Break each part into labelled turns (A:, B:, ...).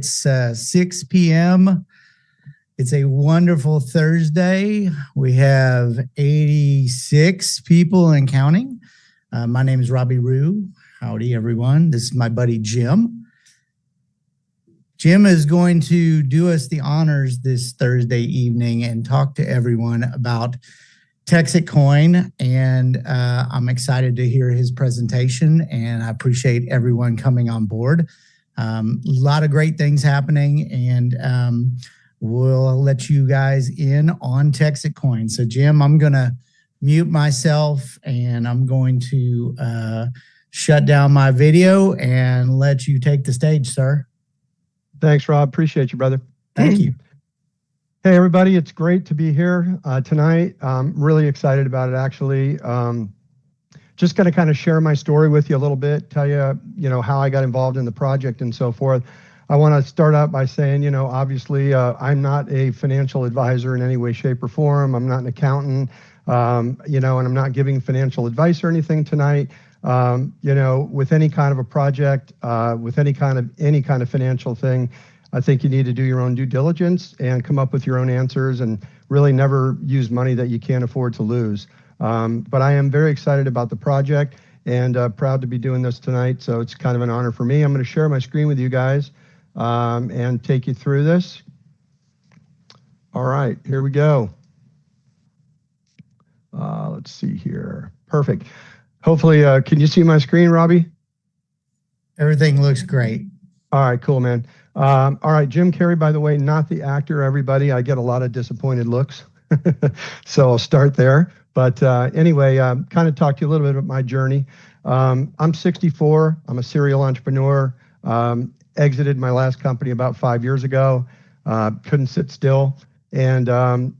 A: It's 6 p.m. It's a wonderful Thursday. We have 86 people and counting. My name is Robbie Rue. Howdy, everyone. This is my buddy, Jim. Jim is going to do us the honors this Thursday evening and talk to everyone about TexitCoin, and I'm excited to hear his presentation, and I appreciate everyone coming on board. A lot of great things happening, and we'll let you guys in on TexitCoin. So, Jim, I'm going to mute myself, and I'm going to shut down my video and let you take the stage, sir.
B: Thanks, Rob. Appreciate you, brother.
A: Thank you.
B: Hey, everybody. It's great to be here tonight. I'm really excited about it, actually. Just going to kind of share my story with you a little bit, tell you, how I got involved in the project and so forth. I want to start out by saying, obviously, I'm not a financial advisor in any way, shape, or form. I'm not an accountant, and I'm not giving financial advice or anything tonight. With any kind of a project, with any kind of financial thing, I think you need to do your own due diligence and come up with your own answers and really never use money that you can't afford to lose. But I am very excited about the project and proud to be doing this tonight. So it's kind of an honor for me. I'm going to share my screen with you guys and take you through this. All right, here we go. Let's see here. Perfect. Hopefully, can you see my screen, Robbie?
A: Everything looks great.
B: All right, cool, man. All right, Jim Carey, by the way, not the actor, everybody. I get a lot of disappointed looks. So I'll start there. But anyway, kind of talk to you a little bit about my journey. I'm 64. I'm a serial entrepreneur. Exited my last company about 5 years ago. Couldn't sit still. And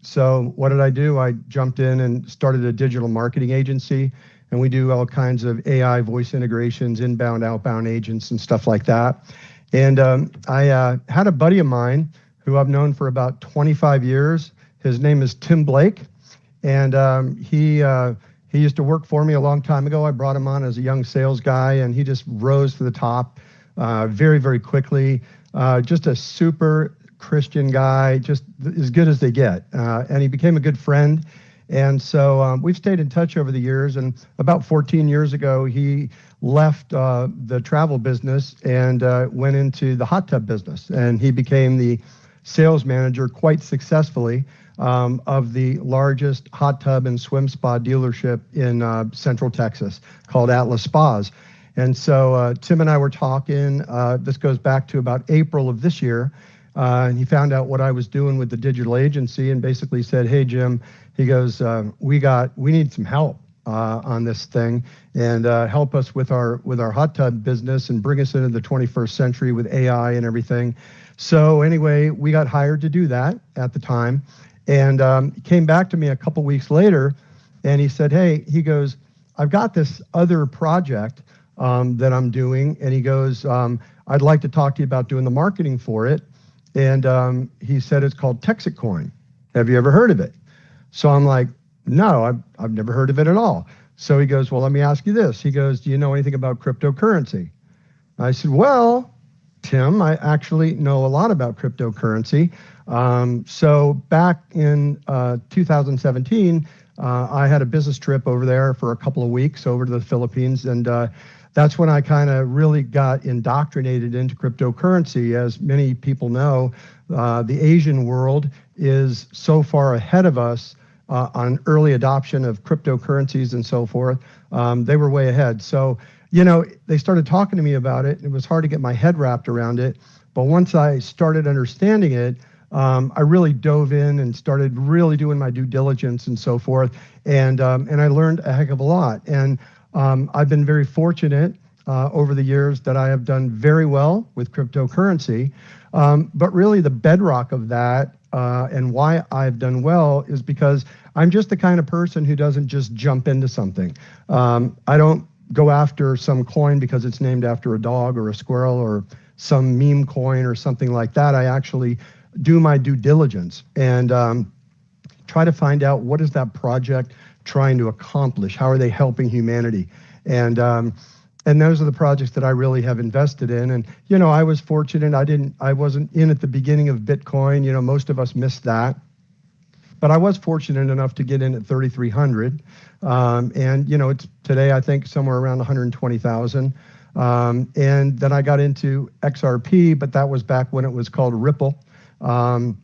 B: so what did I do? I jumped in and started a digital marketing agency. And we do all kinds of AI voice integrations, inbound, outbound agents, and stuff like that. And I had a buddy of mine who I've known for about 25 years. His name is Tim Blake. And he used to work for me a long time ago. I brought him on as a young sales guy, and he just rose to the top very, very quickly. Just a super Christian guy, just as good as they get. And he became a good friend. And so we've stayed in touch over the years. And about 14 years ago, he left the travel business and went into the hot tub business. And he became the sales manager quite successfully of the largest hot tub and swim spa dealership in Central Texas called Atlas Spas. And so Tim and I were talking, this goes back to about April of this year, and he found out what I was doing with the digital agency and basically said, hey, Jim, he goes, we need some help on this thing and help us with our hot tub business and bring us into the 21st century with AI and everything. So anyway, we got hired to do that at the time. And he came back to me a couple weeks later and he said, hey, he goes, I've got this other project that I'm doing. And he goes, I'd like to talk to you about doing the marketing for it. And he said, it's called TexitCoin. Have you ever heard of it? So I'm like, no, I've never heard of it at all. So he goes, well, let me ask you this. He goes, do you know anything about cryptocurrency? I said, well, Tim, I actually know a lot about cryptocurrency. So back in 2017, I had a business trip over there for a couple of weeks over to the Philippines. And that's when I kind of really got indoctrinated into cryptocurrency. As many people know, the Asian world is so far ahead of us on early adoption of cryptocurrencies and so forth. They were way ahead. So, they started talking to me about it. It was hard to get my head wrapped around it. But once I started understanding it, I really dove in and started really doing my due diligence and so forth. And I learned a heck of a lot. And I've been very fortunate over the years that I have done very well with cryptocurrency. But really the bedrock of that and why I've done well is because I'm just the kind of person who doesn't just jump into something. I don't go after some coin because it's named after a dog or a squirrel or some meme coin or something like that. I actually do my due diligence and try to find out what is that project trying to accomplish? How are they helping humanity? And And those are the projects that I really have invested in. And, I was fortunate. I wasn't in at the beginning of Bitcoin. Most of us missed that. But I was fortunate enough to get in at 3,300. And, it's today, I think, somewhere around 120,000. And then I got into XRP, but that was back when it was called Ripple. And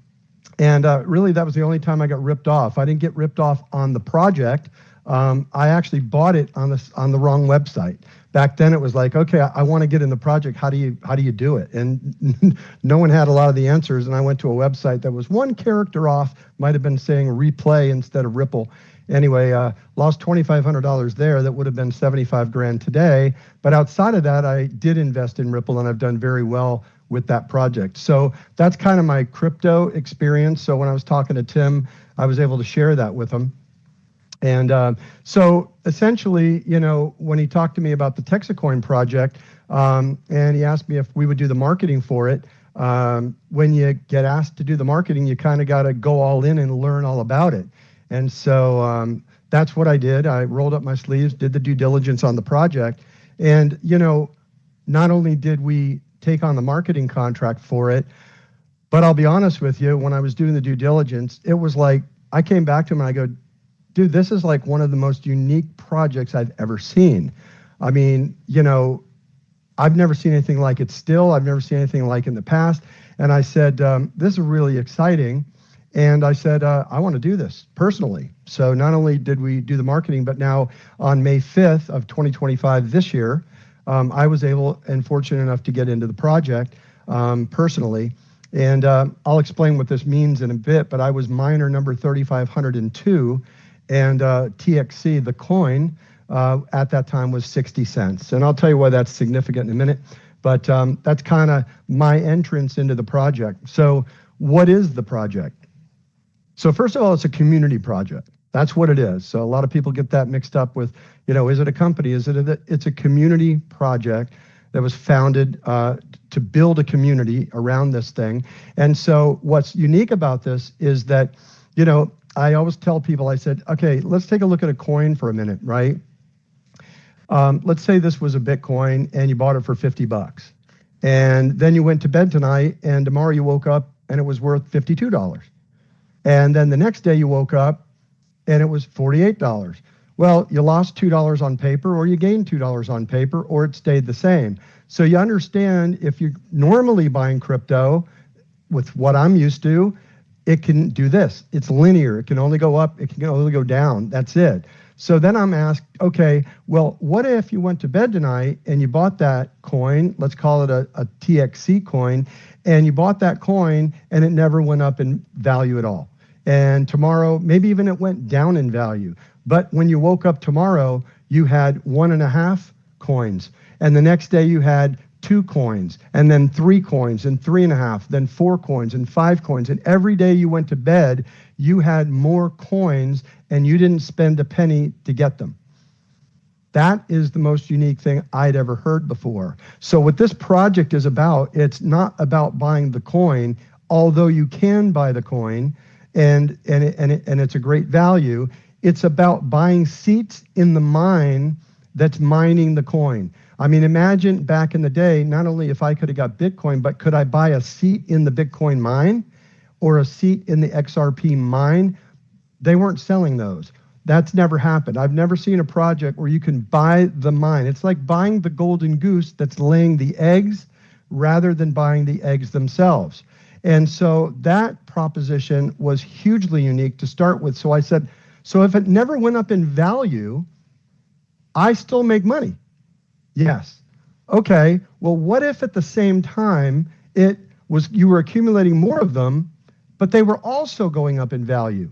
B: really, that was the only time I got ripped off. I didn't get ripped off on the project. I actually bought it on the wrong website. Back then, it was like, okay, I want to get in the project. How do you do it? And no one had a lot of the answers. And I went to a website that was one character off. Might have been saying replay instead of Ripple. Anyway, lost $2,500 there. That would have been 75 grand today. But outside of that, I did invest in Ripple, and I've done very well with that project. So that's kind of my crypto experience. So when I was talking to Tim, I was able to share that with him. And so essentially, when he talked to me about the TexitCoin project, and he asked me if we would do the marketing for it, when you get asked to do the marketing, you kind of got to go all in and learn all about it. And so that's what I did. I rolled up my sleeves, did the due diligence on the project. And, not only did we take on the marketing contract for it, but I'll be honest with you, when I was doing the due diligence, it was like, I came back to him and I go, dude, this is like one of the most unique projects I've ever seen. I mean, I've never seen anything like it still. I've never seen anything like it in the past. And I said, this is really exciting. And I said, I want to do this personally. So not only did we do the marketing, but now on May 5th of 2025 this year, I was able and fortunate enough to get into the project personally. And I'll explain what this means in a bit, but I was miner number 3,502. And TXC, the coin, at that time was 60 cents. And I'll tell you why that's significant in a minute. But that's kind of my entrance into the project. So what is the project? So first of all, it's a community project. That's what it is. So a lot of people get that mixed up with, is it a company? It's a community project that was founded to build a community around this thing. And so what's unique about this is that, I always tell people, I said, okay, let's take a look at a coin for a minute, right? Let's say this was a Bitcoin and you bought it for $50. And then you went to bed tonight and tomorrow you woke up and it was worth $52. And then the next day you woke up and it was $48. Well, you lost $2 on paper, or you gained $2 on paper, or it stayed the same. So you understand, if you're normally buying crypto with what I'm used to, it can do this. It's linear. It can only go up. It can only go down. That's it. So then I'm asked, okay, well, what if you went to bed tonight and you bought that coin, let's call it a TXC coin, and you bought that coin and it never went up in value at all. And tomorrow, maybe even it went down in value. But when you woke up tomorrow, you had 1.5 coins. And the next day you had 2 coins, and then 3 coins, and 3.5, then 4 coins, and 5 coins. And every day you went to bed, you had more coins, and you didn't spend a penny to get them. That is the most unique thing I'd ever heard before. So what this project is about, it's not about buying the coin, although you can buy the coin, and it's a great value. It's about buying seats in the mine that's mining the coin. I mean, imagine back in the day, not only if I could have got Bitcoin, but could I buy a seat in the Bitcoin mine or a seat in the XRP mine? They weren't selling those. That's never happened. I've never seen a project where you can buy the mine. It's like buying the golden goose that's laying the eggs rather than buying the eggs themselves. And so that proposition was hugely unique to start with. So I said, so if it never went up in value, I still make money. Yes. Okay. Well, what if at the same time you were accumulating more of them, but they were also going up in value?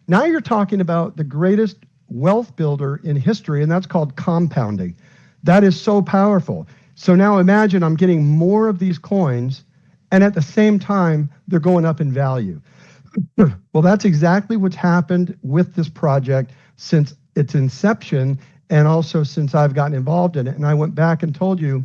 B: Now you're talking about the greatest wealth builder in history, and that's called compounding. That is so powerful. So now imagine I'm getting more of these coins, and at the same time, they're going up in value. Well, that's exactly what's happened with this project since its inception, and also since I've gotten involved in it. And I went back and told you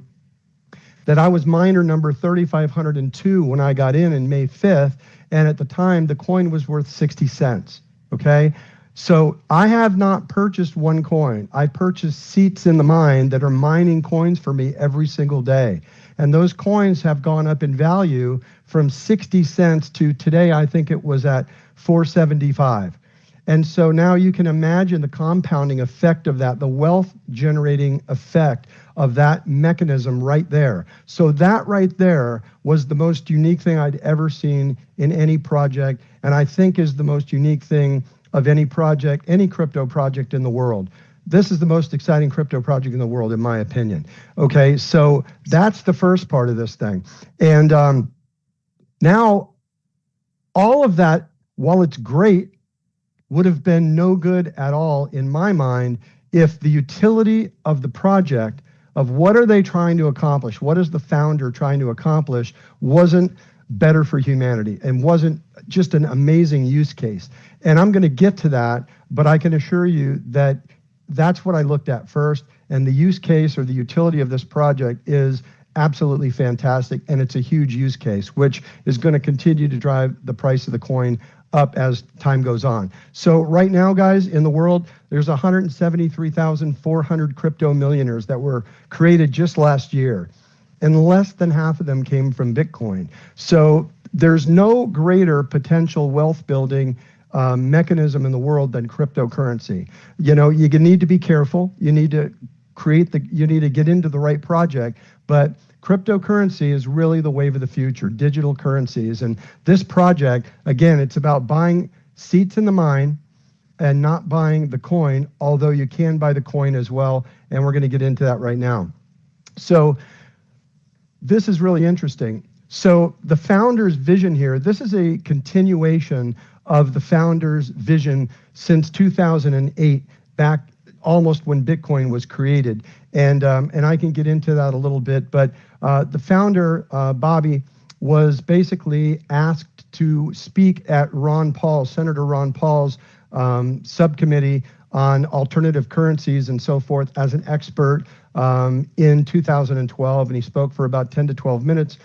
B: that I was miner number 3,502 when I got in May 5th. And at the time, the coin was worth 60 cents. Okay. So I have not purchased one coin. I purchased seats in the mine that are mining coins for me every single day. And those coins have gone up in value from 60 cents to today, I think it was at 475. And so now you can imagine the compounding effect of that, the wealth generating effect of that mechanism right there. So that right there was the most unique thing I'd ever seen in any project, and I think is the most unique thing of any project, any crypto project in the world. This is the most exciting crypto project in the world, in my opinion. Okay, so that's the first part of this thing. And now all of that, while it's great, would have been no good at all in my mind if the utility of the project, of what are they trying to accomplish, what is the founder trying to accomplish, wasn't better for humanity and wasn't just an amazing use case. And I'm going to get to that, but I can assure you that that's what I looked at first, and the use case or the utility of this project is absolutely fantastic, and it's a huge use case, which is going to continue to drive the price of the coin up as time goes on. So right now, guys, in the world, there's 173,400 crypto millionaires that were created just last year, and less than half of them came from Bitcoin. So there's no greater potential wealth building mechanism in the world than cryptocurrency. You know, you need to be careful. You need to you need to get into the right project, but cryptocurrency is really the wave of the future, digital currencies. And this project, again, it's about buying seats in the mine and not buying the coin, although you can buy the coin as well. And we're going to get into that right now. So this is really interesting. So the founder's vision here, this is a continuation of the founder's vision since 2008, back almost when Bitcoin was created. And I can get into that a little bit, but the founder, Bobby, was basically asked to speak at Senator Ron Paul's subcommittee on alternative currencies and so forth as an expert in 2012, and he spoke for about 10 to 12 minutes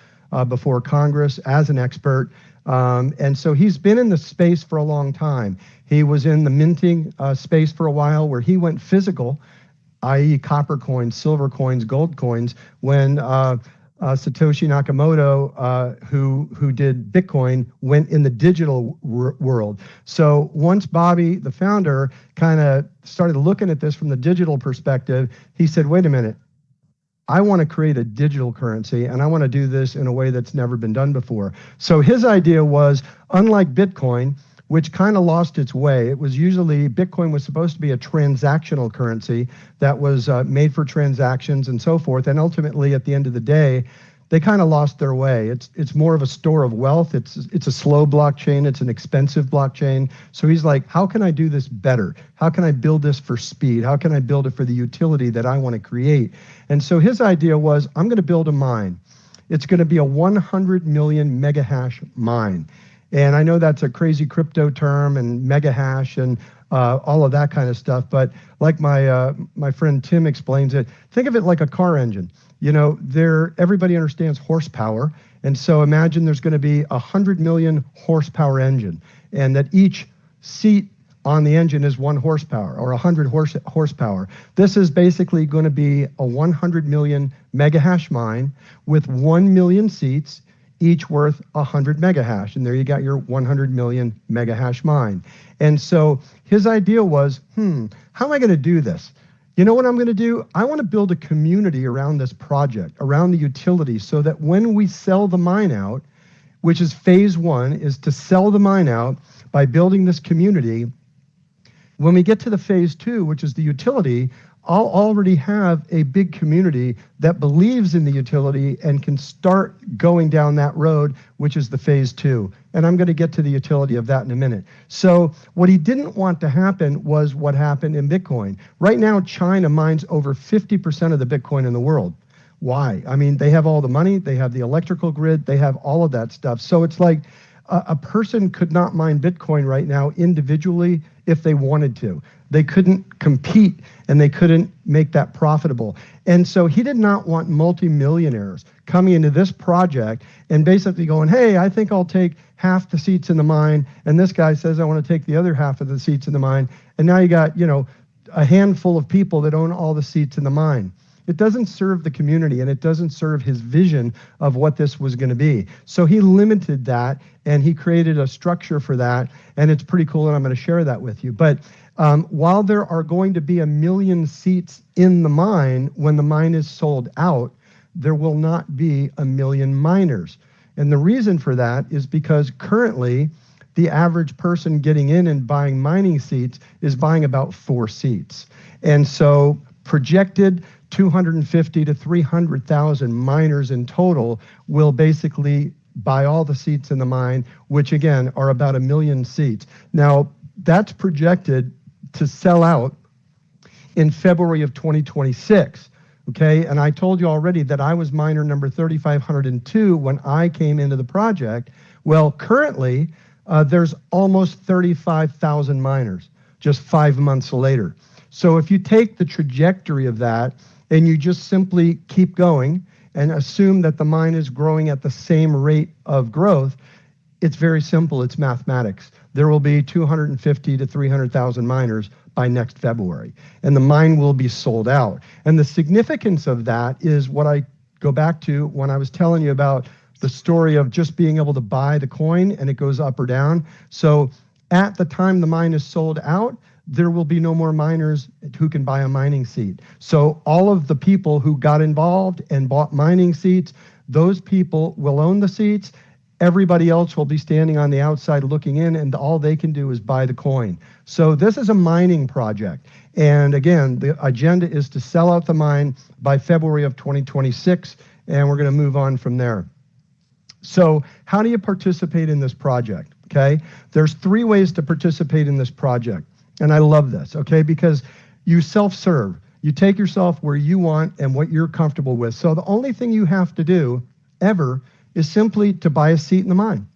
B: before Congress as an expert. And so he's been in the space for a long time. He was in the minting space for a while, where he went physical, i.e. copper coins, silver coins, gold coins, when Satoshi Nakamoto, who did Bitcoin, went in the digital world. So once Bobby, the founder, kind of started looking at this from the digital perspective, he said, wait a minute, I want to create a digital currency, and I want to do this in a way that's never been done before. So his idea was, unlike Bitcoin, which kind of lost its way. It was usually, Bitcoin was supposed to be a transactional currency that was made for transactions and so forth. And ultimately, at the end of the day, they kind of lost their way. It's more of a store of wealth. It's a slow blockchain. It's an expensive blockchain. So he's like, how can I do this better? How can I build this for speed? How can I build it for the utility that I want to create? And so his idea was, I'm going to build a mine. It's going to be a 100 million mega hash mine. And I know that's a crazy crypto term, and mega hash and all of that kind of stuff. But like my friend Tim explains it, think of it like a car engine. You know, everybody understands horsepower. And so imagine there's going to be 100 million horsepower engine, and that each seat on the engine is 1 horsepower or 100 horsepower. This is basically going to be a 100 million mega hash mine with 1 million seats, each worth 100 mega hash. And there you got your 100 million mega hash mine. And so his idea was, how am I going to do this? You know what I'm going to do? I want to build a community around this project, around the utility, so that when we sell the mine out, which is phase 1, is to sell the mine out by building this community. When we get to the phase 2, which is the utility, I'll already have a big community that believes in the utility and can start going down that road, which is the phase 2. And I'm going to get to the utility of that in a minute. So what he didn't want to happen was what happened in Bitcoin. Right now, China mines over 50% of the Bitcoin in the world. Why? I mean, they have all the money, they have the electrical grid, they have all of that stuff. So it's like, a person could not mine Bitcoin right now individually if they wanted to. They couldn't compete and they couldn't make that profitable. And so he did not want multimillionaires coming into this project and basically going, hey, I think I'll take half the seats in the mine. And this guy says, I want to take the other half of the seats in the mine. And now you got, a handful of people that own all the seats in the mine. It doesn't serve the community, and it doesn't serve his vision of what this was going to be. So he limited that, and he created a structure for that, and it's pretty cool, and I'm going to share that with you. But while there are going to be 1 million seats in the mine, when the mine is sold out, there will not be 1 million miners. And the reason for that is because currently, the average person getting in and buying mining seats is buying about 4 seats. And so projected 250 to 300,000 miners in total will basically buy all the seats in the mine, which again are about 1 million seats. Now, that's projected to sell out in February of 2026. Okay, and I told you already that I was miner number 3,502 when I came into the project. Well, currently, there's almost 35,000 miners just 5 months later. So if you take the trajectory of that and you just simply keep going and assume that the mine is growing at the same rate of growth, it's very simple. It's mathematics. There will be 250 to 300,000 miners by next February, and the mine will be sold out. And the significance of that is what I go back to when I was telling you about the story of just being able to buy the coin and it goes up or down. So at the time the mine is sold out, there will be no more miners who can buy a mining seat. So all of the people who got involved and bought mining seats, those people will own the seats. Everybody else will be standing on the outside looking in, and all they can do is buy the coin. So this is a mining project. And again, the agenda is to sell out the mine by February of 2026, and we're going to move on from there. So how do you participate in this project? Okay, there's 3 ways to participate in this project. And I love this, okay, because you self-serve. You take yourself where you want and what you're comfortable with. So the only thing you have to do ever is simply to buy a seat in the mine.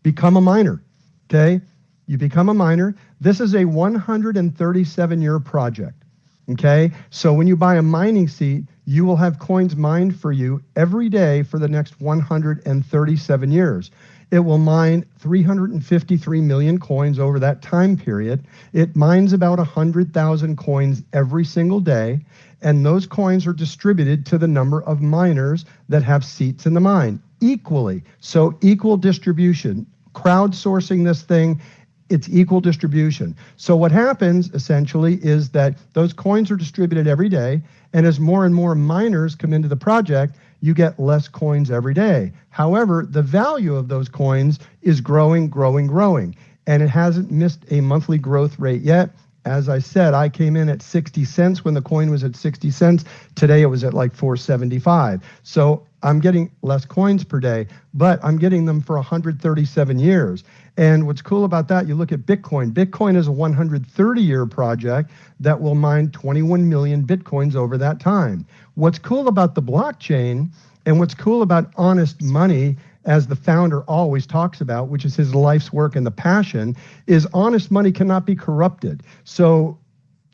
B: Become a miner, okay? You become a miner. This is a 137-year project, okay? So when you buy a mining seat, you will have coins mined for you every day for the next 137 years. It will mine 353 million coins over that time period. It mines about 100,000 coins every single day, and those coins are distributed to the number of miners that have seats in the mine equally. So equal distribution. Crowdsourcing this thing, it's equal distribution. So what happens essentially is that those coins are distributed every day, and as more and more miners come into the project, you get less coins every day. However, the value of those coins is growing, growing, growing, and it hasn't missed a monthly growth rate yet. As I said, I came in at 60 cents when the coin was at 60 cents. Today it was at like 4.75. So I'm getting less coins per day, but I'm getting them for 137 years. And what's cool about that, you look at Bitcoin. Bitcoin is a 130-year project that will mine 21 million Bitcoins over that time. What's cool about the blockchain and what's cool about honest money, as the founder always talks about, which is his life's work and the passion, is honest money cannot be corrupted. So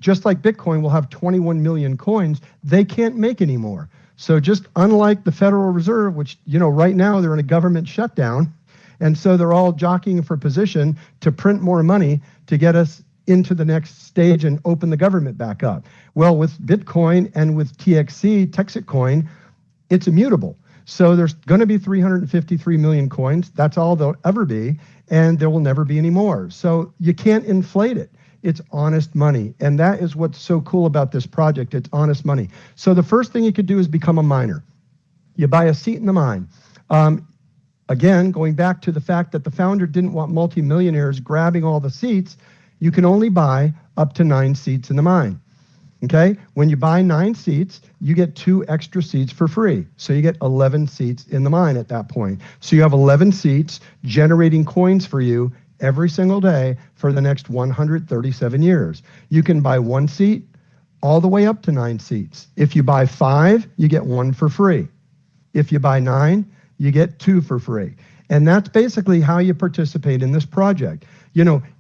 B: just like Bitcoin will have 21 million coins, they can't make any more. So just unlike the Federal Reserve, which, right now they're in a government shutdown, and so they're all jockeying for position to print more money to get us into the next stage and open the government back up. Well, with Bitcoin and with TexitCoin, it's immutable. So there's going to be 353 million coins. That's all there'll ever be, and there will never be any more. So you can't inflate it. It's honest money, and that is what's so cool about this project. It's honest money. So the first thing you could do is become a miner. You buy a seat in the mine. Again, going back to the fact that the founder didn't want multimillionaires grabbing all the seats, you can only buy up to 9 seats in the mine. Okay? When you buy 9 seats, you get 2 extra seats for free. So you get 11 seats in the mine at that point. So you have 11 seats generating coins for you every single day for the next 137 years. You can buy 1 seat all the way up to 9 seats. If you buy 5, you get 1 for free. If you buy 9, you get 2 for free. And that's basically how you participate in this project.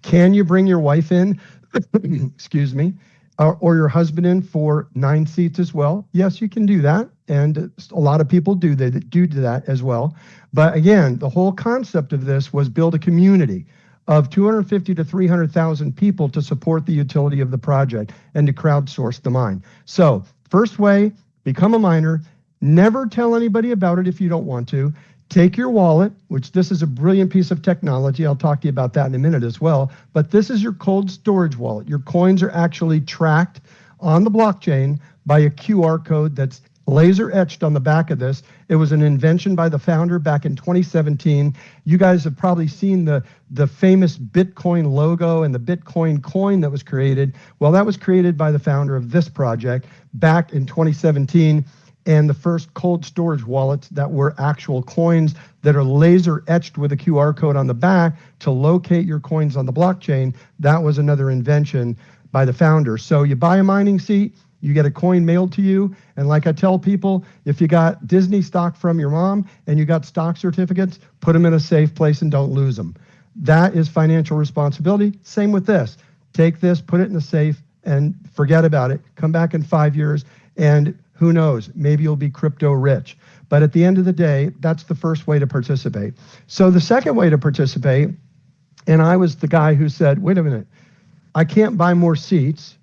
B: Can you bring your wife in, excuse me, or your husband in for 9 seats as well? Yes, you can do that. And a lot of people do that as well. But again, the whole concept of this was build a community of 250 to 300,000 people to support the utility of the project and to crowdsource the mine. So first way, become a miner. Never tell anybody about it if you don't want to. Take your wallet, which this is a brilliant piece of technology. I'll talk to you about that in a minute as well. But this is your cold storage wallet. Your coins are actually tracked on the blockchain by a QR code that's laser etched on the back of this. It was an invention by the founder back in 2017. You guys have probably seen the famous Bitcoin logo and the Bitcoin coin that was created. Well, that was created by the founder of this project back in 2017. And the first cold storage wallets that were actual coins that are laser etched with a QR code on the back to locate your coins on the blockchain, that was another invention by the founder. So you buy a mining seat, you get a coin mailed to you, and like I tell people, if you got Disney stock from your mom and you got stock certificates, put them in a safe place and don't lose them. That is financial responsibility. Same with this. Take this, put it in a safe, and forget about it. Come back in 5 years, and who knows, maybe you'll be crypto rich. But at the end of the day, that's the first way to participate. So the second way to participate, and I was the guy who said, wait a minute, I can't buy more seats.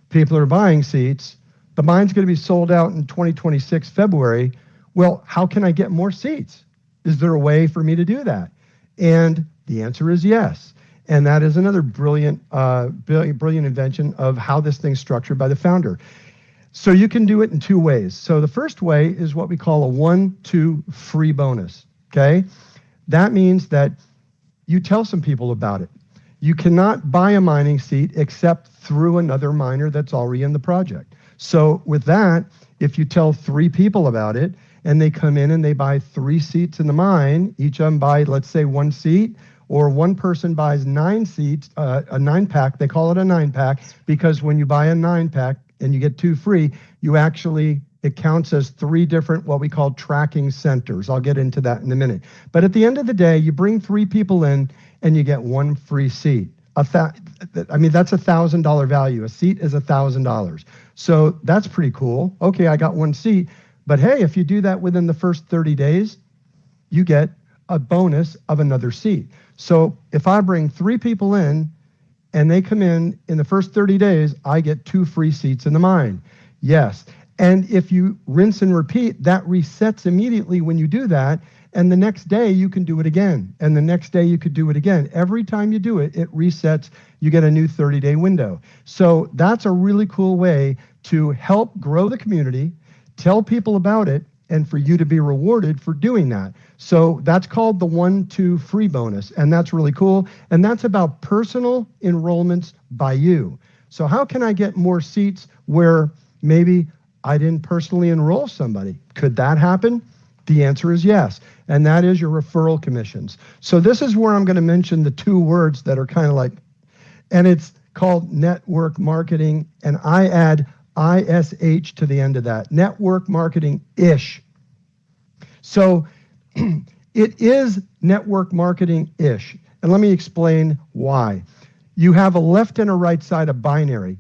B: People are buying seats. The mine's going to be sold out in 2026 February. Well, how can I get more seats? Is there a way for me to do that? And the answer is yes. And that is another brilliant invention of how this thing's structured by the founder. So you can do it in 2 ways. So the first way is what we call a 1-2 free bonus, okay? That means that you tell some people about it. You cannot buy a mining seat except through another miner that's already in the project. So with that, if you tell 3 people about it and they come in and they buy 3 seats in the mine, each of them buy, let's say, 1 seat, or one person buys 9 seats, a 9-pack, they call it a 9-pack, because when you buy a 9-pack, and you get 2 free, it counts as 3 different, what we call tracking centers. I'll get into that in a minute. But at the end of the day, you bring 3 people in and you get 1 free seat. That's $1,000 value. A seat is $1,000. So that's pretty cool. Okay, I got 1 seat. But hey, if you do that within the first 30 days, you get a bonus of another seat. So if I bring 3 people in, and they come in the first 30 days, I get 2 free seats in the mine. Yes. And if you rinse and repeat, that resets immediately when you do that. And the next day you can do it again. And the next day you could do it again. Every time you do it, it resets. You get a new 30-day window. So that's a really cool way to help grow the community, tell people about it, and for you to be rewarded for doing that. So that's called the 1-2 free bonus, and that's really cool. And that's about personal enrollments by you. So how can I get more seats where maybe I didn't personally enroll somebody? Could that happen? The answer is yes, and that is your referral commissions. So this is where I'm going to mention the 2 words that are kind of like, and it's called network marketing, and I add ISH to the end of that, network marketing-ish. So it is network marketing-ish. And let me explain why. You have a left and a right side of binary,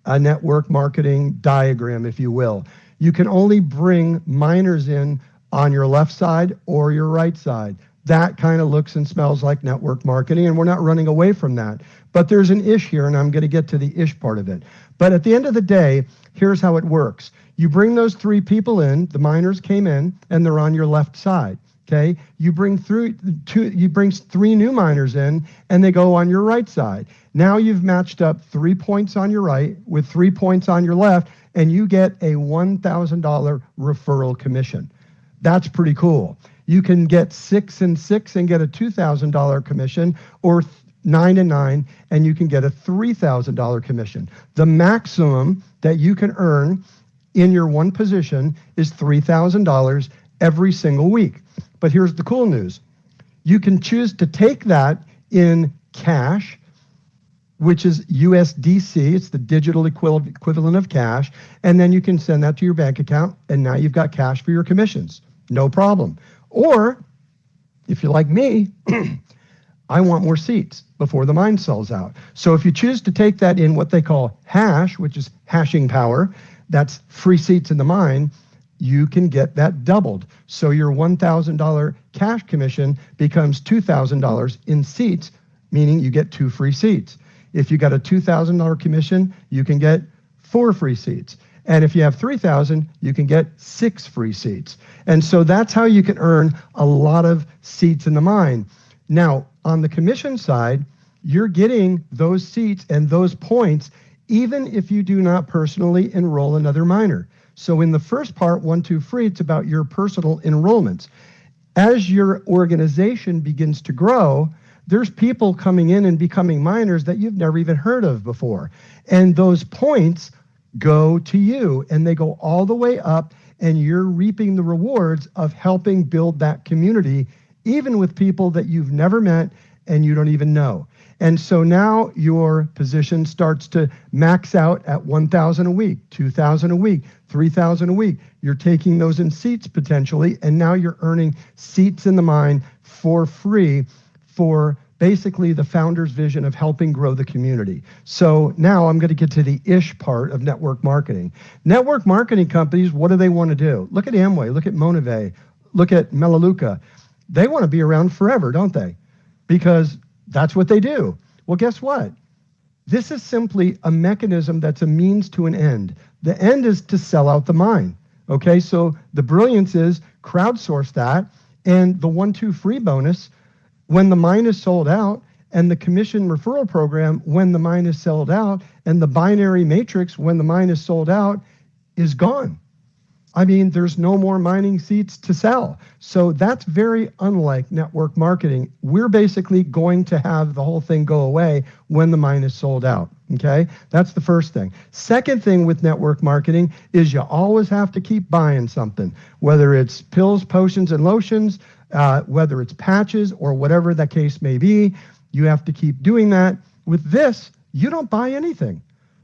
B: a network marketing diagram, if you will. You can only bring miners in on your left side or your right side. That kind of looks and smells like network marketing, and we're not running away from that. But there's an ish here, and I'm going to get to the ish part of it. But at the end of the day, here's how it works. You bring those 3 people in, the miners came in, and they're on your left side, okay? You bring 3 new miners in, and they go on your right side. Now you've matched up 3 points on your right with 3 points on your left, and you get a $1,000 referral commission. That's pretty cool. You can get 6 and 6 and get a $2,000 commission, or 9 and 9, and you can get a $3,000 commission. The maximum that you can earn in your one position is $3,000 every single week. But here's the cool news. You can choose to take that in cash, which is USDC. It's the digital equivalent of cash. And then you can send that to your bank account, and now you've got cash for your commissions. No problem. Or if you're like me, I want more seats before the mine sells out. So if you choose to take that in what they call hash, which is hashing power, that's free seats in the mine, you can get that doubled. So your $1,000 cash commission becomes $2,000 in seats, meaning you get 2 free seats. If you got a $2,000 commission, you can get 4 free seats. And if you have 3,000, you can get 6 free seats. And so that's how you can earn a lot of seats in the mine. Now, on the commission side, you're getting those seats and those points even if you do not personally enroll another miner. So in the first part, 1, 2 free, it's about your personal enrollments. As your organization begins to grow, there's people coming in and becoming miners that you've never even heard of before. And those points go to you, and they go all the way up, and you're reaping the rewards of helping build that community, even with people that you've never met and you don't even know. And so now your position starts to max out at 1,000 a week, 2,000 a week, 3,000 a week. You're taking those in seats potentially, and now you're earning seats in the mine for free for basically the founder's vision of helping grow the community. So now I'm going to get to the ish part of network marketing. Network marketing companies, what do they want to do? Look at Amway, look at Monave, look at Melaleuca. They want to be around forever, don't they? Because that's what they do. Well, guess what? This is simply a mechanism that's a means to an end. The end is to sell out the mine. Okay, so the brilliance is crowdsource that, and the 1, 2 free bonus when the mine is sold out, and the commission referral program when the mine is sold out, and the binary matrix when the mine is sold out is gone. I mean, there's no more mining seats to sell. So that's very unlike network marketing. We're basically going to have the whole thing go away when the mine is sold out, okay? That's the first thing. Second thing with network marketing is you always have to keep buying something, whether it's pills, potions, and lotions, whether it's patches or whatever the case may be. You have to keep doing that. With this, you don't buy anything.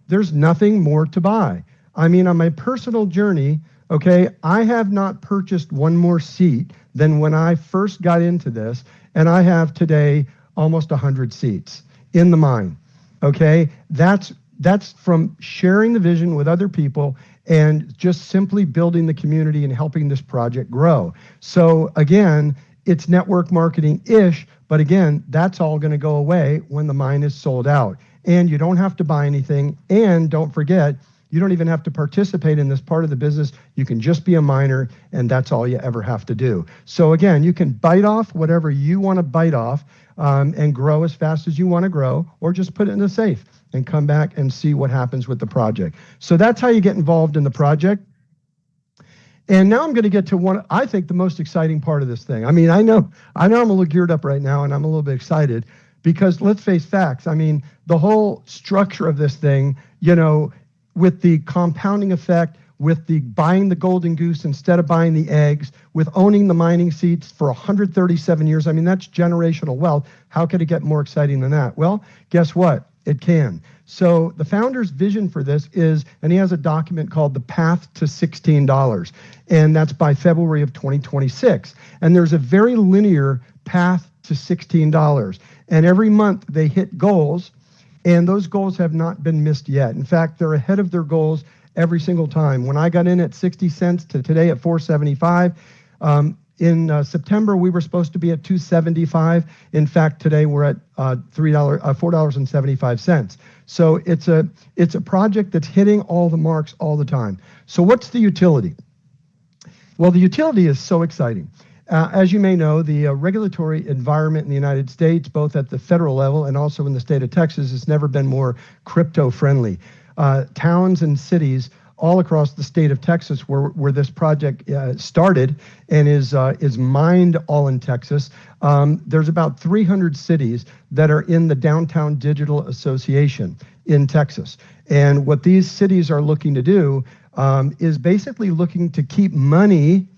B: There's nothing more to buy. I mean, on my personal journey, okay, I have not purchased one more seat than when I first got into this, and I have today almost 100 seats in the mine, okay? That's from sharing the vision with other people and just simply building the community and helping this project grow. So again, it's network marketing-ish, but again, that's all going to go away when the mine is sold out. And you don't have to buy anything, and don't forget, you don't even have to participate in this part of the business. You can just be a miner, and that's all you ever have to do. So again, you can bite off whatever you want to bite off and grow as fast as you want to grow, or just put it in a safe and come back and see what happens with the project. So that's how you get involved in the project. And now I'm going to get to one, I think, the most exciting part of this thing. I mean, I know I'm a little geared up right now, and I'm a little bit excited because let's face facts. I mean, the whole structure of this thing, you know, with the compounding effect, with the buying the golden goose instead of buying the eggs, with owning the mining seats for 137 years. I mean, that's generational wealth. How could it get more exciting than that? Well, guess what? It can. So the founder's vision for this is, and he has a document called The Path to $16, and that's by February of 2026. And there's a very linear path to $16. And every month they hit goals, and those goals have not been missed yet. In fact, they're ahead of their goals every single time. When I got in at 60 cents to today at 475, in September, we were supposed to be at 275. In fact, today we're at $4.75. So it's a project that's hitting all the marks all the time. So what's the utility? Well, the utility is so exciting. As you may know, the regulatory environment in the United States, both at the federal level and also in the state of Texas, has never been more crypto friendly. Towns and cities all across the state of Texas where this project started and is mined all in Texas. There's about 300 cities that are in the Downtown Digital Association in Texas. And what these cities are looking to do is basically looking to keep money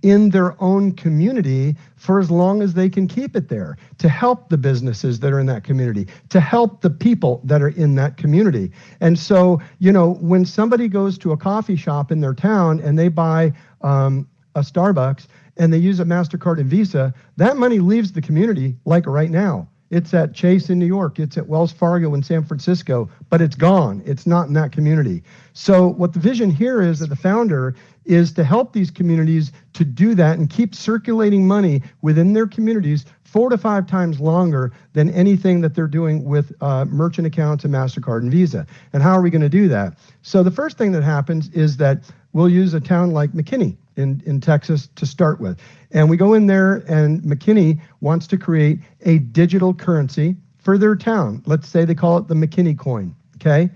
B: in their own community for as long as they can keep it there, to help the businesses that are in that community, to help the people that are in that community. And so, you know, when somebody goes to a coffee shop in their town and they buy a Starbucks and they use a MasterCard and Visa, that money leaves the community like right now. It's at Chase in New York. It's at Wells Fargo in San Francisco, but it's gone. It's not in that community. So what the vision here is that the founder is to help these communities to do that and keep circulating money within their communities 4 to 5 times longer than anything that they're doing with merchant accounts and MasterCard and Visa. And how are we going to do that? So the first thing that happens is that we'll use a town like McKinney in Texas to start with. And we go in there, and McKinney wants to create a digital currency for their town. Let's say they call it the McKinney coin, okay?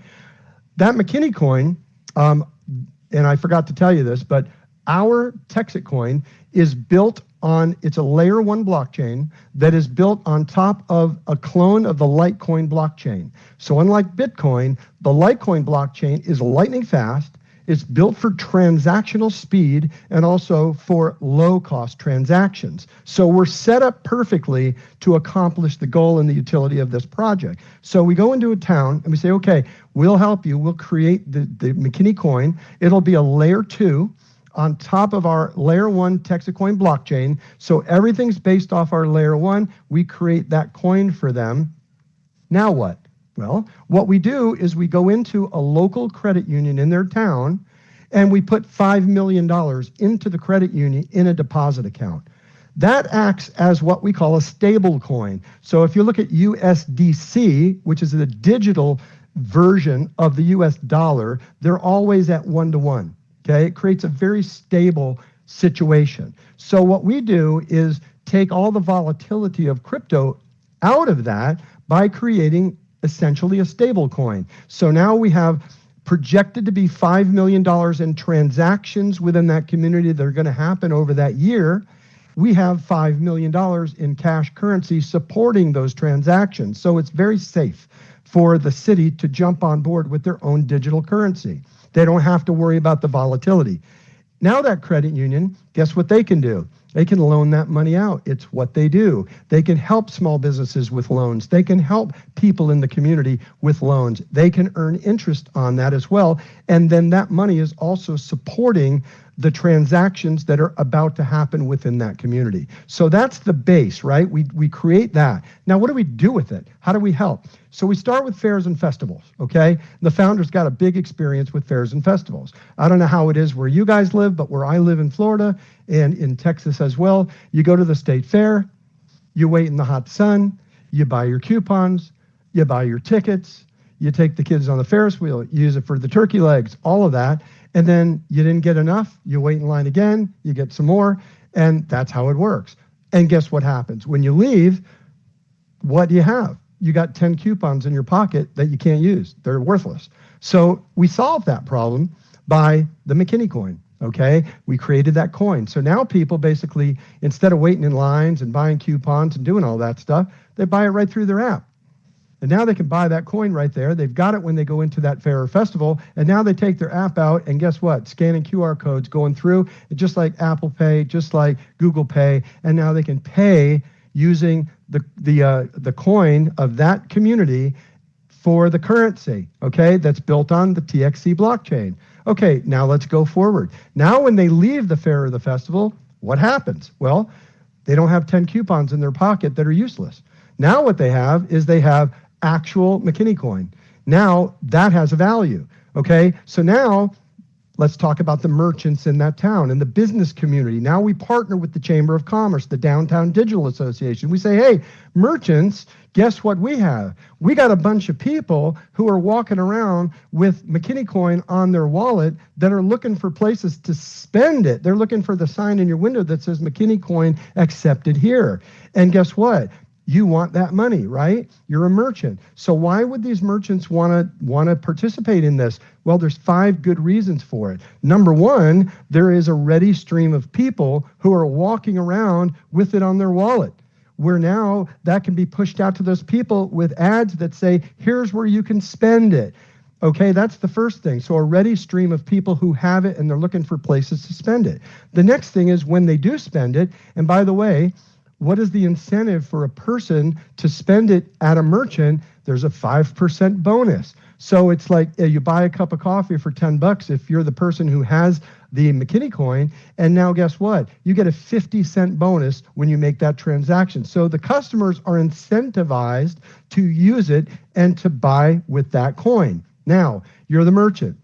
B: That McKinney coin, and I forgot to tell you this, but our TexitCoin is built on, it's a layer 1 blockchain that is built on top of a clone of the Litecoin blockchain. So unlike Bitcoin, the Litecoin blockchain is lightning fast. It's built for transactional speed and also for low-cost transactions. So we're set up perfectly to accomplish the goal and the utility of this project. So we go into a town and we say, okay, we'll help you. We'll create the McKinney coin. It'll be a layer 2 on top of our layer 1 TexitCoin blockchain. So everything's based off our layer 1. We create that coin for them. Now what? Well, what we do is we go into a local credit union in their town, and we put $5 million into the credit union in a deposit account. That acts as what we call a stable coin. So if you look at USDC, which is the digital version of the US dollar, they're always at 1-to-1. Okay, it creates a very stable situation. So what we do is take all the volatility of crypto out of that by creating essentially a stable coin. So now we have projected to be $5 million in transactions within that community that are going to happen over that year. We have $5 million in cash currency supporting those transactions. So it's very safe for the city to jump on board with their own digital currency. They don't have to worry about the volatility. Now that credit union, guess what they can do? They can loan that money out. It's what they do. They can help small businesses with loans. They can help people in the community with loans. They can earn interest on that as well. And then that money is also supporting the transactions that are about to happen within that community. So that's the base, right? We create that. Now, what do we do with it? How do we help? So we start with fairs and festivals, okay? The founder's got a big experience with fairs and festivals. I don't know how it is where you guys live, but where I live in Florida and in Texas as well, you go to the state fair, you wait in the hot sun, you buy your coupons, you buy your tickets, you take the kids on the Ferris wheel, you use it for the turkey legs, all of that. And then you didn't get enough, you wait in line again, you get some more, and that's how it works. And guess what happens? When you leave, what do you have? You got 10 coupons in your pocket that you can't use. They're worthless. So we solved that problem by the McKinney coin, okay? We created that coin. So now people basically, instead of waiting in lines and buying coupons and doing all that stuff, they buy it right through their app. And now they can buy that coin right there. They've got it when they go into that fair or festival. And now they take their app out, and guess what? Scanning QR codes, going through, just like Apple Pay, just like Google Pay. And now they can pay using the coin of that community for the currency, okay? That's built on the TXC blockchain. Okay, now let's go forward. Now when they leave the fair or the festival, what happens? Well, they don't have 10 coupons in their pocket that are useless. Now what they have is they have actual McKinney coin. Now that has a value, okay? So now let's talk about the merchants in that town and the business community. Now we partner with the Chamber of Commerce, the Downtown Digital Association. We say, hey, merchants, guess what we have? We got a bunch of people who are walking around with McKinney coin on their wallet that are looking for places to spend it. They're looking for the sign in your window that says McKinney coin accepted here. And guess what? You want that money, right? You're a merchant. So why would these merchants want to participate in this? Well, there's 5 good reasons for it. Number 1, there is a ready stream of people who are walking around with it on their wallet, where now that can be pushed out to those people with ads that say, here's where you can spend it. Okay, that's the first thing. So a ready stream of people who have it and they're looking for places to spend it. The next thing is when they do spend it, and by the way, what is the incentive for a person to spend it at a merchant? There's a 5% bonus. So it's like you buy a cup of coffee for $10 if you're the person who has the McKinney coin, and now guess what? You get a 50-cent bonus when you make that transaction. So the customers are incentivized to use it and to buy with that coin. Now, you're the merchant.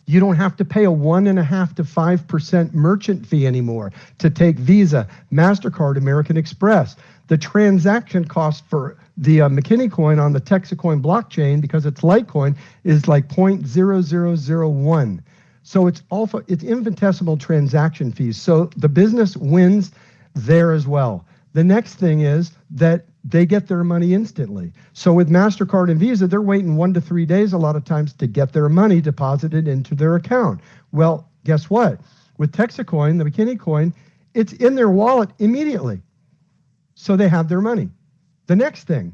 B: You don't have to pay a 1.5% to 5% merchant fee anymore to take Visa, MasterCard, American Express. The transaction cost for the McKinney coin on the TexitCoin blockchain, because it's Litecoin, is like 0.0001. So it's infinitesimal transaction fees. So the business wins there as well. The next thing is that they get their money instantly. So with MasterCard and Visa, they're waiting 1 to 3 days a lot of times to get their money deposited into their account. Well, guess what? With TexitCoin, the McKinney coin, it's in their wallet immediately. So they have their money. The next thing,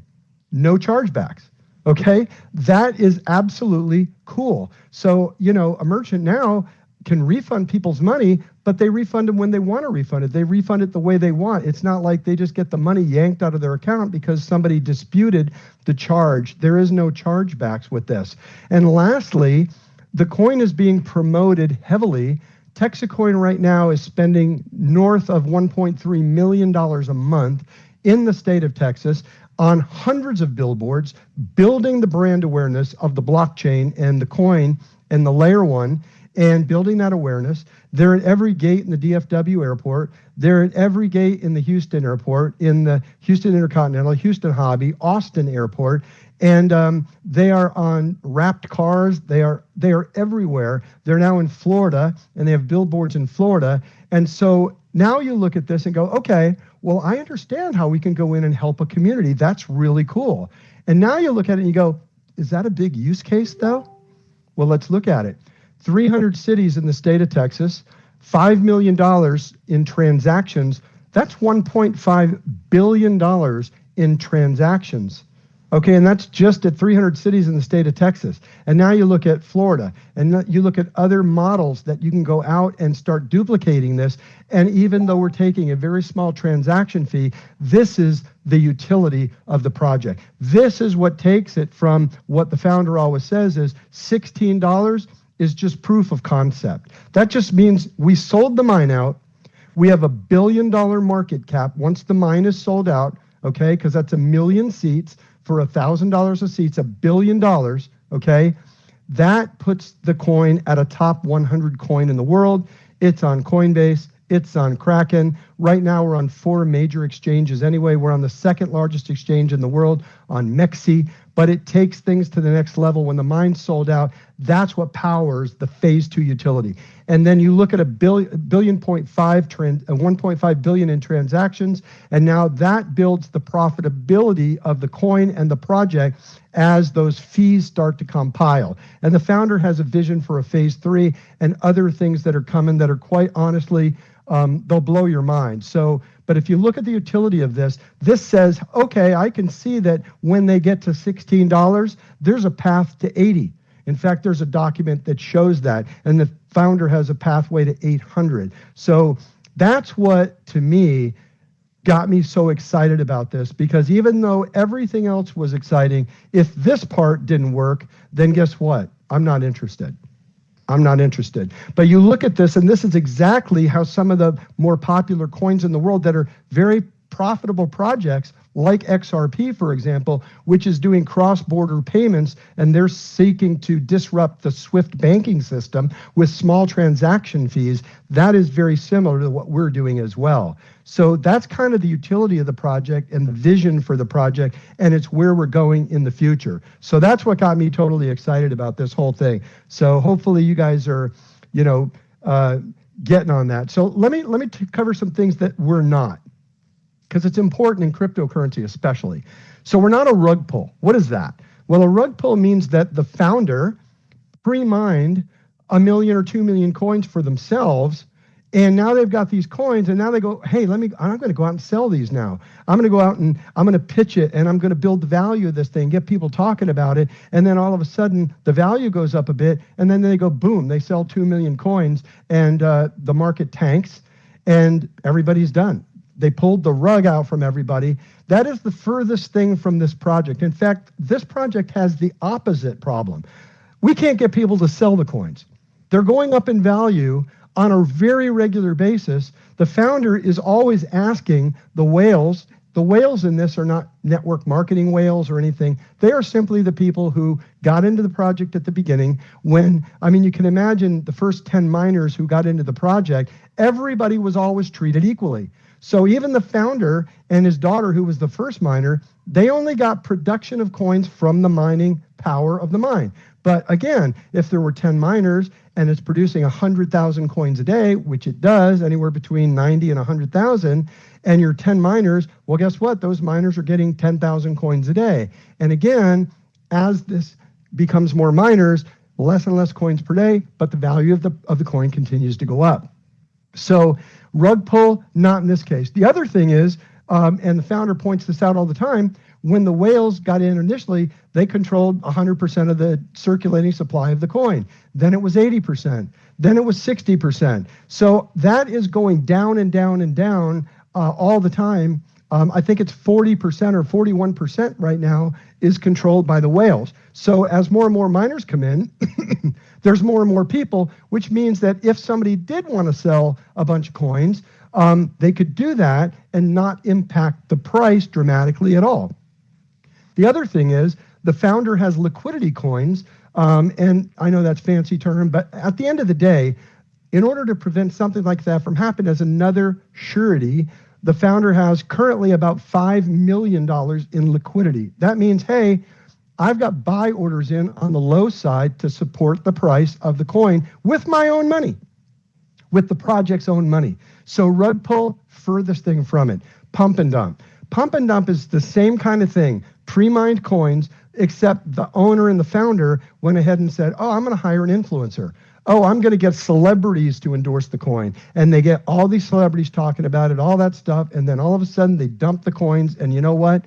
B: no chargebacks. Okay, that is absolutely cool. So, a merchant now can refund people's money, but they refund them when they want to refund it. They refund it the way they want. It's not like they just get the money yanked out of their account because somebody disputed the charge. There is no chargebacks with this. And lastly, the coin is being promoted heavily. TexitCoin right now is spending north of $1.3 million a month in the state of Texas on hundreds of billboards, building the brand awareness of the blockchain and the coin and the layer one, and building that awareness. They're at every gate in the DFW airport. They're at every gate in the Houston airport, in the Houston Intercontinental, Houston Hobby, Austin Airport, and they are on wrapped cars. They are everywhere. They're now in Florida, and they have billboards in Florida. And so now you look at this and go, okay, well, I understand how we can go in and help a community. That's really cool. And now you look at it and you go, is that a big use case though? Well, let's look at it. 300 cities in the state of Texas, $5 million in transactions. That's $1.5 billion in transactions. Okay, and that's just at 300 cities in the state of Texas. And now you look at Florida, and you look at other models that you can go out and start duplicating this. And even though we're taking a very small transaction fee, this is the utility of the project. This is what takes it from what the founder always says is $16 is just proof of concept. That just means we sold the mine out. We have $1 billion market cap once the mine is sold out, okay, because that's 1 million seats. For $1,000 a seat, it's $1 billion, okay? That puts the coin at a top 100 coin in the world. It's on Coinbase. It's on Kraken. Right now, we're on 4 major exchanges anyway. We're on the 2nd largest exchange in the world on Mexi, but it takes things to the next level. When the mine's sold out, that's what powers the phase 2 utility. And then you look at 1.5 billion in transactions, and now that builds the profitability of the coin and the project as those fees start to compile. And the founder has a vision for a phase 3 and other things that are coming that are quite honestly, they'll blow your mind. So, but if you look at the utility of this, this says, okay, I can see that when they get to $16, there's a path to 80. In fact, there's a document that shows that, and the founder has a pathway to 800. So that's what, to me, got me so excited about this, because even though everything else was exciting, if this part didn't work, then guess what? I'm not interested. I'm not interested. But you look at this, and this is exactly how some of the more popular coins in the world that are very profitable projects, like XRP, for example, which is doing cross-border payments, and they're seeking to disrupt the SWIFT banking system with small transaction fees. That is very similar to what we're doing as well. So that's kind of the utility of the project and the vision for the project, and it's where we're going in the future. So that's what got me totally excited about this whole thing. So hopefully you guys are, getting on that. So let me cover some things that we're not, because it's important in cryptocurrency especially. So we're not a rug pull. What is that? Well, a rug pull means that the founder pre-mined 1 million or 2 million coins for themselves, and now they've got these coins, and now they go, hey, I'm going to go out and sell these now. I'm going to go out and I'm going to pitch it, and I'm going to build the value of this thing, get people talking about it, and then all of a sudden the value goes up a bit, and then they go, boom, they sell 2 million coins, and the market tanks, and everybody's done. They pulled the rug out from everybody. That is the furthest thing from this project. In fact, this project has the opposite problem. We can't get people to sell the coins. They're going up in value on a very regular basis. The founder is always asking the whales. The whales in this are not network marketing whales or anything. They are simply the people who got into the project at the beginning when, I mean, you can imagine the first 10 miners who got into the project, everybody was always treated equally. So even the founder and his daughter, who was the first miner, they only got production of coins from the mining power of the mine. But again, if there were 10 miners and it's producing 100,000 coins a day, which it does, anywhere between 90 and 100,000, and you're 10 miners, well, guess what? Those miners are getting 10,000 coins a day. And again, as this becomes more miners, less and less coins per day, but the value of the coin continues to go up. So rug pull, not in this case. The other thing is, and the founder points this out all the time, when the whales got in initially, they controlled 100% of the circulating supply of the coin. Then it was 80%. Then it was 60%. So that is going down and down and down all the time. I think it's 40% or 41% right now is controlled by the whales. So as more and more miners come in, there's more and more people, which means that if somebody did want to sell a bunch of coins, they could do that and not impact the price dramatically at all. The other thing is the founder has liquidity coins, and I know that's a fancy term, but at the end of the day, in order to prevent something like that from happening as another surety, the founder has currently about $5 million in liquidity. That means, hey, I've got buy orders in on the low side to support the price of the coin with my own money, with the project's own money. So rug pull, furthest thing from it. Pump and dump. Pump and dump is the same kind of thing. Pre-mined coins, except the owner and the founder went ahead and said, oh, I'm going to hire an influencer. Oh, I'm going to get celebrities to endorse the coin. And they get all these celebrities talking about it, all that stuff. And then all of a sudden they dump the coins. And you know what?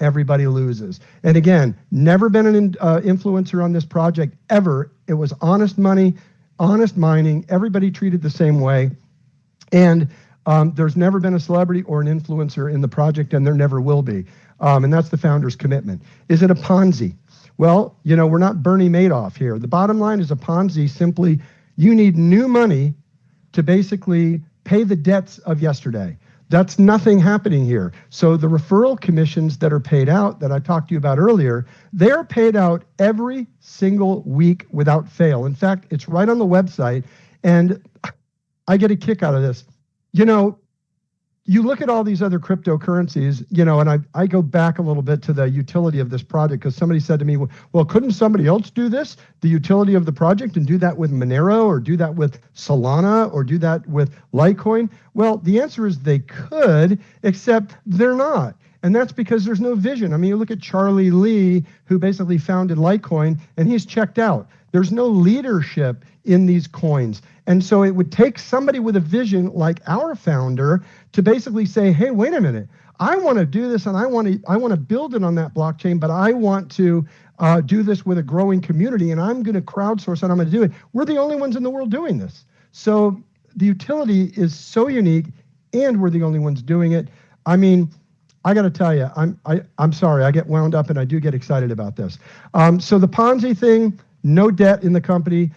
B: Everybody loses. And again, never been an influencer on this project ever. It was honest money, honest mining. Everybody treated the same way. And there's never been a celebrity or an influencer in the project, and there never will be. And that's the founder's commitment. Is it a Ponzi? Well, you know, we're not Bernie Madoff here. The bottom line is a Ponzi simply, you need new money to basically pay the debts of yesterday. That's nothing happening here. So the referral commissions that are paid out that I talked to you about earlier, they're paid out every single week without fail. In fact, it's right on the website, and I get a kick out of this. You know, you look at all these other cryptocurrencies, you know, and I go back a little bit to the utility of this project because somebody said to me, well, couldn't somebody else do this, the utility of the project, and do that with Monero or do that with Solana or do that with Litecoin? Well, the answer is they could, except they're not. And that's because there's no vision. I mean, you look at Charlie Lee, who basically founded Litecoin, and he's checked out. There's no leadership in these coins. And so it would take somebody with a vision like our founder to basically say, hey, wait a minute, I want to do this and I want to build it on that blockchain, but I want to do this with a growing community and I'm going to crowdsource and I'm going to do it. We're the only ones in the world doing this. So the utility is so unique and we're the only ones doing it. I mean, I got to tell you, I'm sorry, I get wound up and I do get excited about this. So the Ponzi thing, no debt in the company,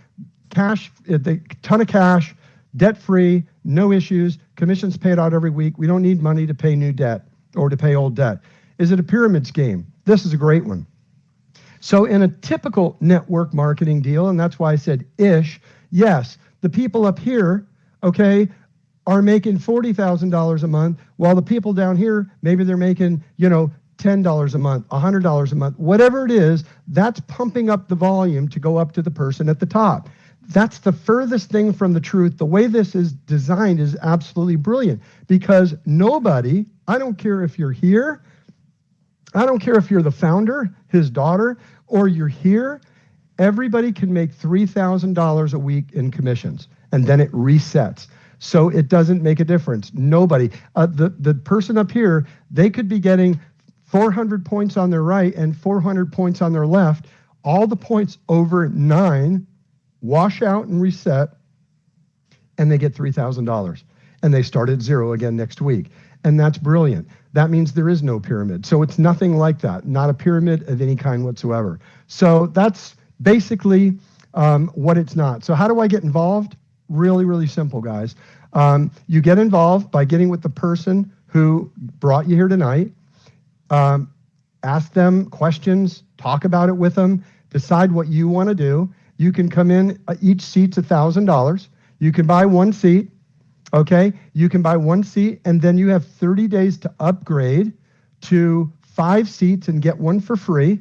B: cash, a ton of cash, debt-free, no issues, commissions paid out every week. We don't need money to pay new debt or to pay old debt. Is it a pyramid scheme? This is a great one. So in a typical network marketing deal, and that's why I said ish, yes, the people up here, okay, are making $40,000 a month, while the people down here, maybe they're making, you know, $10 a month, $100 a month, whatever it is, that's pumping up the volume to go up to the person at the top. That's the furthest thing from the truth. The way this is designed is absolutely brilliant because nobody, I don't care if you're here, I don't care if you're the founder, his daughter, or you're here, everybody can make $3,000 a week in commissions and then it resets. So it doesn't make a difference. Nobody, the person up here, they could be getting 400 points on their right and 400 points on their left. All the points over 9 wash out and reset, and they get $3,000. And they start at 0 again next week. and that's brilliant. That means there is no pyramid. So it's nothing like that, not a pyramid of any kind whatsoever. So that's basically what it's not. So how do I get involved? Really, really simple, guys. You get involved by getting with the person who brought you here tonight. Ask them questions, talk about it with them, decide what you want to do. You can come in, each seat's $1,000. You can buy one seat, okay? You can buy one seat, and then you have 30 days to upgrade to 5 seats and get one for free,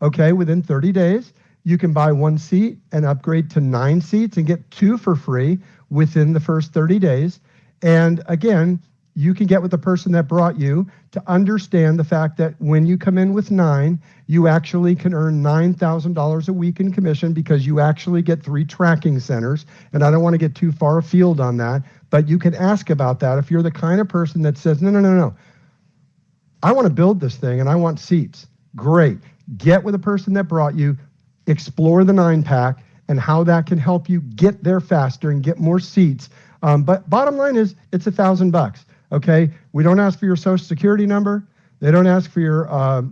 B: okay, within 30 days. You can buy one seat and upgrade to 9 seats and get 2 for free within the first 30 days. And again, you can get with the person that brought you to understand the fact that when you come in with 9, you actually can earn $9,000 a week in commission because you actually get 3 tracking centers. And I don't want to get too far afield on that, but you can ask about that if you're the kind of person that says, no, I want to build this thing and I want seats. Great. Get with the person that brought you, explore the 9-pack and how that can help you get there faster and get more seats. But bottom line is it's $1,000. Okay, we don't ask for your social security number. They don't ask for your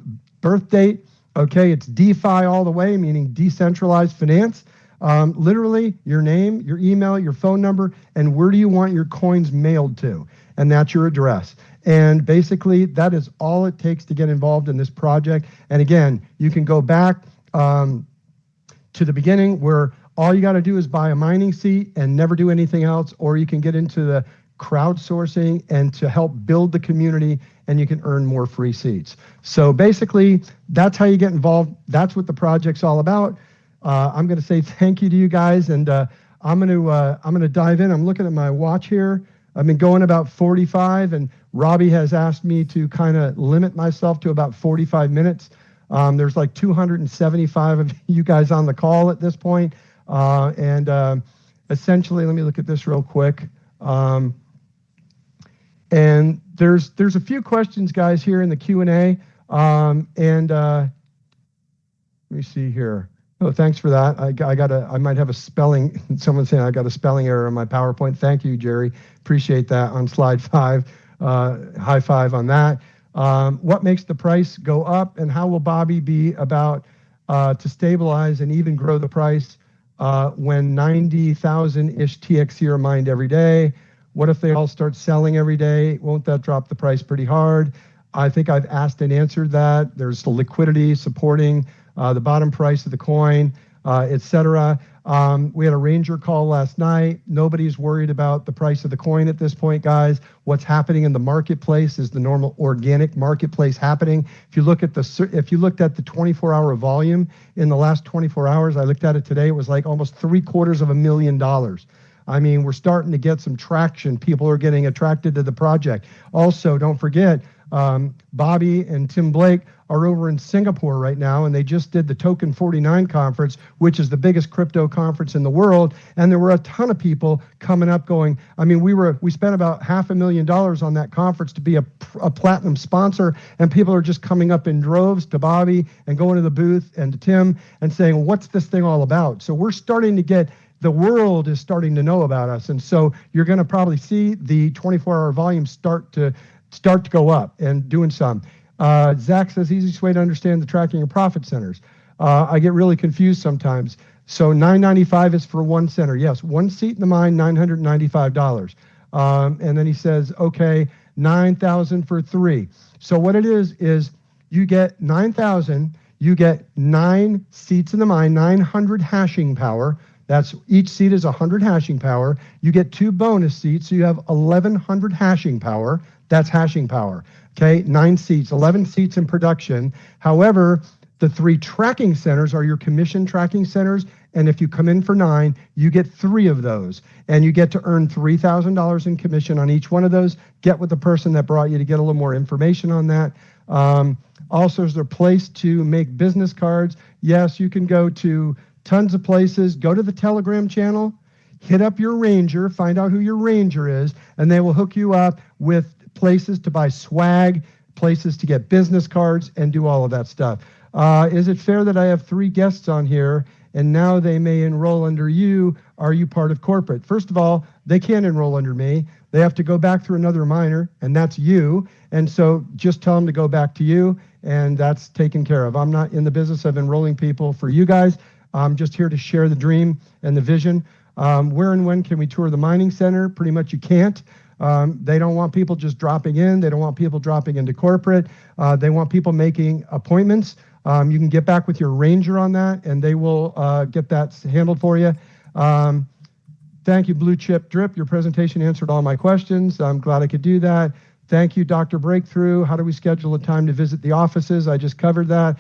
B: birth date. Okay, it's DeFi all the way, meaning decentralized finance. Literally your name, your email, your phone number, and where do you want your coins mailed to? And that's your address. And basically that is all it takes to get involved in this project. And again, you can go back to the beginning where all you got to do is buy a mining seat and never do anything else, or you can get into the crowdsourcing and to help build the community, and you can earn more free seats. So basically, that's how you get involved. That's what the project's all about. I'm going to say thank you to you guys, and I'm going to dive in. I'm looking at my watch here. I've been going about 45, and Robbie has asked me to kind of limit myself to about 45 minutes. There's like 275 of you guys on the call at this point, and essentially, let me look at this real quick. And there's a few questions, guys, here in the Q&A. Let me see here. Oh, thanks for that. I might have a spelling. Someone's saying I got a spelling error on my PowerPoint. Thank you, Jerry. Appreciate that on slide 5. High five on that. What makes the price go up, and how will Bobby be about to stabilize and even grow the price when 90,000-ish TXC are mined every day? What if they all start selling every day? Won't that drop the price pretty hard? I think I've asked and answered that. There's the liquidity supporting the bottom price of the coin, etc. We had a Ranger call last night. Nobody's worried about the price of the coin at this point, guys. What's happening in the marketplace is the normal organic marketplace happening. If you looked at the 24-hour volume in the last 24 hours, I looked at it today, it was like almost $750,000. I mean, we're starting to get some traction. People are getting attracted to the project. Also, don't forget, Bobby and Tim Blake are over in Singapore right now, and they just did the Token 49 conference, which is the biggest crypto conference in the world. And there were a ton of people coming up going, I mean, we spent about $500,000 on that conference to be a platinum sponsor, and people are just coming up in droves to Bobby and going to the booth and to Tim and saying, what's this thing all about? So we're starting to get, the world is starting to know about us. And so you're going to probably see the 24-hour volume start to go up and doing some. Zach says, easiest way to understand the tracking of profit centers. I get really confused sometimes. So $995 is for one center. Yes, one seat in the mine, $995. And then he says, okay, $9,000 for 3. So what it is you get $9,000, you get 9 seats in the mine, 900 hashing power. That's each seat is 100 hashing power. You get 2 bonus seats, so you have 1,100 hashing power. That's hashing power. Okay, 9 seats, 11 seats in production. However, the 3 tracking centers are your commission tracking centers, and if you come in for 9, you get 3 of those, and you get to earn $3,000 in commission on each one of those. Get with the person that brought you to get a little more information on that. Also, is there a place to make business cards? Yes, you can go to tons of places. Go to the Telegram channel, hit up your Ranger, find out who your Ranger is, and they will hook you up with places to buy swag, places to get business cards, and do all of that stuff. Is it fair that I have 3 guests on here, and now they may enroll under you, are you part of corporate? First of all, they can't enroll under me. They have to go back through another miner, and that's you. And so just tell them to go back to you, and that's taken care of. I'm not in the business of enrolling people for you guys. I'm just here to share the dream and the vision. Where and when can we tour the mining center? Pretty much you can't. They don't want people just dropping in. They don't want people dropping into corporate. They want people making appointments. You can get back with your ranger on that, and they will get that handled for you. Thank you, Blue Chip Drip. Your presentation answered all my questions. I'm glad I could do that. Thank you, Dr. Breakthrough. How do we schedule a time to visit the offices? I just covered that.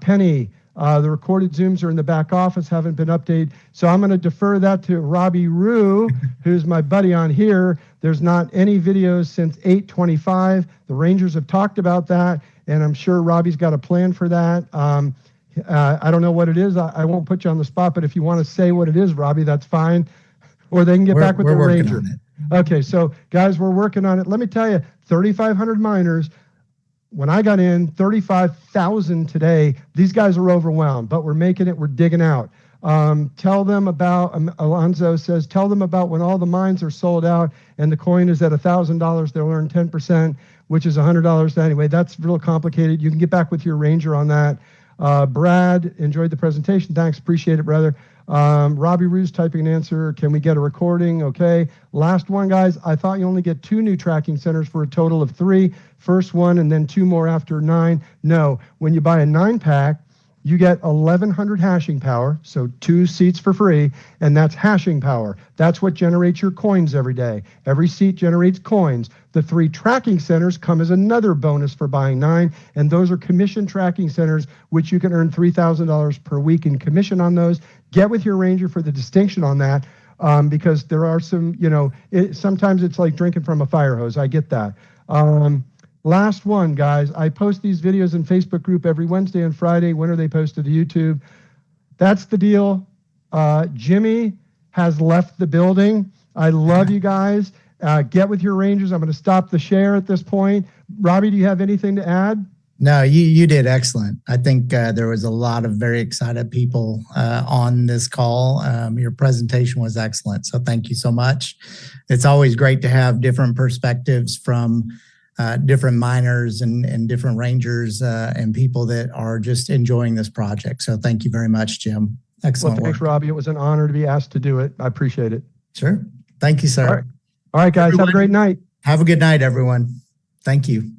B: Penny, the recorded Zooms are in the back office, haven't been updated. So I'm going to defer that to Robbie Rue, who's my buddy on here. There's not any videos since 8/25. The Rangers have talked about that, and I'm sure Robbie's got a plan for that. I don't know what it is. I won't put you on the spot, but if you want to say what it is, Robbie, that's fine. Or they can get back with the Ranger. Okay, so guys, we're working on it. Let me tell you, 3,500 miners. When I got in, 35,000 today. These guys are overwhelmed, but we're making it. We're digging out. Tell them about, Alonzo says, tell them about when all the mines are sold out and the coin is at $1,000, they'll earn 10%, which is $100 anyway. That's real complicated. You can get back with your Ranger on that. Brad, enjoyed the presentation. Thanks, appreciate it, brother. Robbie Rue's typing an answer. Can we get a recording? Okay. Last one, guys. I thought you only get 2 new tracking centers for a total of 3. First one and then 2 more after 9. No. When you buy a 9-pack, you get 1,100 hashing power, so 2 seats for free, and that's hashing power. That's what generates your coins every day. Every seat generates coins. The 3 tracking centers come as another bonus for buying 9, and those are commission tracking centers, which you can earn $3,000 per week in commission on those. Get with your Ranger for the distinction on that, because there are some, sometimes it's like drinking from a fire hose. I get that. Last one, guys. I post these videos in Facebook group every Wednesday and Friday. When are they posted to YouTube? That's the deal. Jimmy has left the building. I love you guys. Get with your Rangers. I'm going to stop the share at this point. Robbie, do you have anything to add?
A: No, you did excellent. I think there was a lot of very excited people on this call. Your presentation was excellent. So thank you so much. It's always great to have different perspectives from different miners and different Rangers and people that are just enjoying this project. So thank you very much, Jim. Excellent.
B: Well, thanks, Robbie. It was an honor to be asked to do it. I appreciate it.
A: Sure. Thank you, sir.
B: All right, guys. Everyone, have a great night.
A: Have a good night, everyone. Thank you.